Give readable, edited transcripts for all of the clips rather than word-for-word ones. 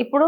ఇప్పుడు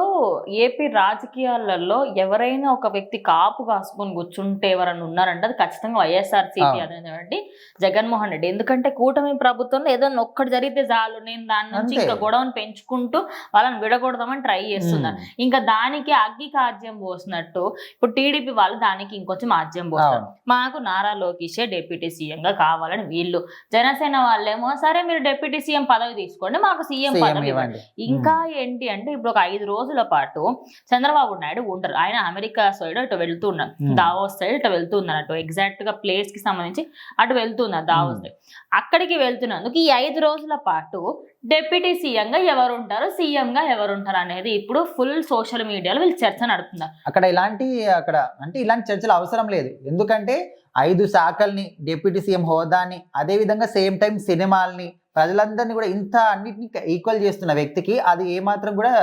ఏపీ రాజకీయాలలో ఎవరైనా ఒక వ్యక్తి కాపు కాసుకొని కూర్చుంటే ఎవరైనా ఉన్నారంటే అది ఖచ్చితంగా వైఎస్ఆర్సీపీ అనేటువంటి జగన్మోహన్ రెడ్డి. ఎందుకంటే కూటమి ప్రభుత్వంలో ఏదైనా ఒక్కటి జరిగితే చాలు, నేను దాని నుంచి ఇంకా గొడవను పెంచుకుంటూ వాళ్ళని విడగొడదామని ట్రై చేస్తున్నారు. ఇంకా దానికి అగ్గికి ఆజ్యం పోసినట్టు ఇప్పుడు టీడీపీ వాళ్ళు దానికి ఇంకొంచెం ఆజ్యం పోస్తారు. మాకు నారా లోకేషే డిప్యూటీ సీఎం గా కావాలని వీళ్ళు, జనసేన వాళ్ళేమో సరే మీరు డిప్యూటీ సీఎం పదవి తీసుకోండి, మాకు సీఎం పదవి ఇవ్వండి. ఇంకా ఏంటి అంటే ఇప్పుడు ఒక 5 రోజుల పాటు చంద్రబాబు నాయుడు ఉంటారు. ఆయన అమెరికా సైడ్ అటు వెళ్తున్నారు, దావోస్ సైడ్ ఇటు వెళ్తున్నారు, అటు ఎగ్జాక్ట్ గా ప్లేస్ కి సంబంధించి అటు వెళ్తున్నారు దావోస్ సైడ్. అక్కడికి వెళ్తున్నందుకు ఈ 5 రోజుల పాటు డిప్యూటీ సీఎం గా ఎవరు ఉంటారు, సీఎం గా ఎవరు ఉంటారు అనేది ఇప్పుడు ఫుల్ సోషల్ మీడియాలో వీళ్ళు చర్చ నడుపుతున్నారు. ఇలాంటి చర్చలు అవసరం లేదు. ఎందుకంటే 5 శాఖల్ని, డిప్యూటీ సీఎం హోదాని, అదే విధంగా సేమ్ టైం సినిమాల్ని, ప్రజలందరినీ కూడా ఇంత అన్నిటిని ఈక్వల్ చేస్తున్న వ్యక్తికి అది ఏమాత్రం కూడా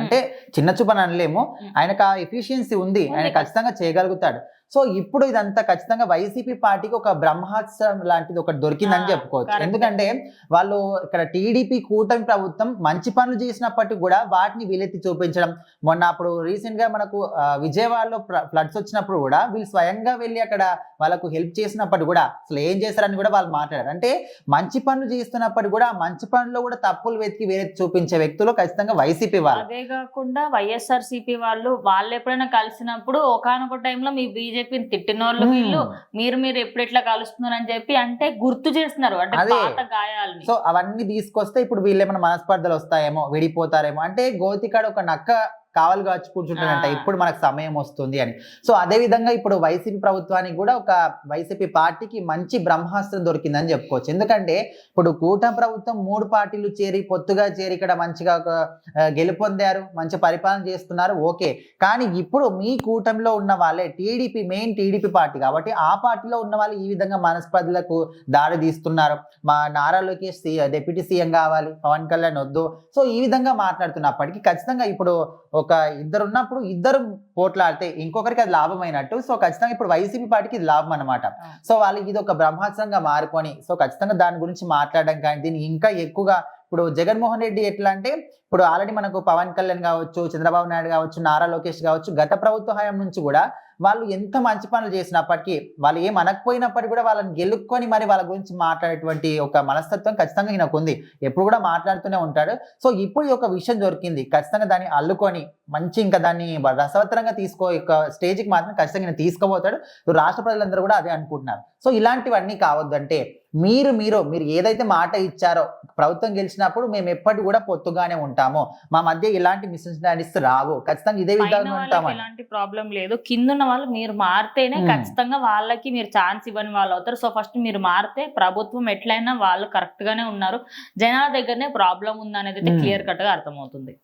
అంటే చిన్న చూపని అనలేము. ఆయనకు ఆ ఎఫిషియన్సీ ఉంది, ఆయన ఖచ్చితంగా చేయగలుగుతాడు. సో ఇప్పుడు ఇదంతా ఖచ్చితంగా వైసీపీ పార్టీకి ఒక బ్రహ్మాస్త్రం లాంటిది ఒకటి దొరికిందని చెప్పుకోవచ్చు. ఎందుకంటే వాళ్ళు ఇక్కడ టీడీపీ కూటమి ప్రభుత్వం మంచి పనులు చేసినప్పటికీ కూడా వాటిని వీలెత్తి చూపించడం. మొన్న అప్పుడు రీసెంట్ గా మనకు విజయవాడలో ఫ్లడ్స్ వచ్చినప్పుడు కూడా వీళ్ళు స్వయంగా వెళ్ళి అక్కడ వాళ్ళకు హెల్ప్ చేసినప్పటికీ కూడా అసలు ఏం చేశారని కూడా వాళ్ళు మాట్లాడారు. అంటే మంచి పనులు చేస్తున్నప్పటికీ కూడా మంచి పనుల్లో కూడా తప్పులు వెతికి వేరెత్తి చూపించే వ్యక్తులు ఖచ్చితంగా వైసీపీ వాళ్ళు. అదే కాకుండా వైఎస్ఆర్సీపీ వాళ్ళు ఎప్పుడైనా కలిసినప్పుడు ఒకానొక టైంలో మీ బీజేపీని తిట్టిన వాళ్ళు వీళ్ళు, మీరు ఎప్పుడు ఎట్లా కలుస్తున్నారని చెప్పి అంటే గుర్తు చేస్తున్నారు, అంటే పాత గాయాలని. సో అవన్నీ తీసుకొస్తే ఇప్పుడు వీళ్ళు ఏమైనా మనస్పర్ధలు వస్తాయేమో, విడిపోతారేమో, అంటే గోతికాడ ఒక నక్క కావాలి కాచి కూర్చుంటాడంట ఇప్పుడు మనకు సమయం వస్తుంది అని. సో అదే విధంగా ఇప్పుడు వైసీపీ ప్రభుత్వానికి కూడా ఒక వైసీపీ పార్టీకి మంచి బ్రహ్మాస్త్రం దొరికిందని చెప్పుకోవచ్చు. ఎందుకంటే ఇప్పుడు కూటమి ప్రభుత్వం 3 పార్టీలు చేరి పొత్తుగా చేరి ఇక్కడ మంచిగా గెలుపొందారు, మంచి పరిపాలన చేస్తున్నారు, ఓకే. కానీ ఇప్పుడు మీ కూటమిలో ఉన్న వాళ్ళే మెయిన్ టీడీపీ పార్టీ కాబట్టి ఆ పార్టీలో ఉన్న వాళ్ళు ఈ విధంగా మనస్పర్ధలకు దారి తీస్తున్నారు. మా నారా లోకేష్ డిప్యూటీ సీఎం కావాలి, పవన్ కళ్యాణ్ వద్దు, సో ఈ విధంగా మాట్లాడుతున్నప్పటికీ ఖచ్చితంగా ఇప్పుడు ఒక ఇద్దరు ఉన్నప్పుడు ఇద్దరు పోట్లాడితే ఇంకొకరికి అది లాభం అయినట్టు. సో ఖచ్చితంగా ఇప్పుడు వైసీపీ పార్టీకి ఇది లాభం అనమాట. సో వాళ్ళకి ఇది ఒక బ్రహ్మాస్త్రంగా మారుకొని సో ఖచ్చితంగా దాని గురించి మాట్లాడడం కానీ దీన్ని ఇంకా ఎక్కువగా ఇప్పుడు జగన్మోహన్ రెడ్డి ఎట్లా అంటే ఇప్పుడు ఆల్రెడీ మనకు పవన్ కళ్యాణ్ కావచ్చు, చంద్రబాబు నాయుడు కావచ్చు, నారా లోకేష్ కావచ్చు, గత ప్రభుత్వ హయాం నుంచి కూడా వాళ్ళు ఎంత మంచి పనులు చేసినప్పటికీ, వాళ్ళు ఏం అనకపోయినప్పటికీ కూడా వాళ్ళని గెలుక్కొని మరి వాళ్ళ గురించి మాట్లాడేటువంటి ఒక మనస్తత్వం ఖచ్చితంగా ఈయనకు ఉంది. ఎప్పుడు కూడా మాట్లాడుతూనే ఉంటాడు. సో ఇప్పుడు ఒక విషయం దొరికింది, ఖచ్చితంగా దాన్ని అల్లుకొని మంచి ఇంకా దాన్ని రసవత్తరంగా స్టేజ్కి మాత్రం ఖచ్చితంగా ఈయన తీసుకుపోతాడు. రాష్ట్ర ప్రజలందరూ కూడా అదే అనుకుంటున్నారు. సో ఇలాంటివన్నీ కావద్దంటే మీరు ఏదైతే మాట ఇచ్చారో ప్రభుత్వం గెలిచినప్పుడు మేము ఎప్పటి కూడా పొత్తుగానే ఉంటాము, మా మధ్య ఇలాంటి మిస్అండర్స్టాండింగ్స్ రావు, ఖచ్చితంగా ఇదే విధంగా ఉంటాము, ఎలాంటి ప్రాబ్లం లేదు. కింద వాళ్ళు మీరు మారితేనే ఖచ్చితంగా వాళ్ళకి మీరు ఛాన్స్ ఇవ్వని వాళ్ళు అవుతారు. సో ఫస్ట్ మీరు మారితే ప్రభుత్వం ఎట్లయినా వాళ్ళు కరెక్ట్ గానే ఉన్నారు, జనాల దగ్గరనే ప్రాబ్లం ఉందనేది క్లియర్ కట్ గా అర్థమవుతుంది.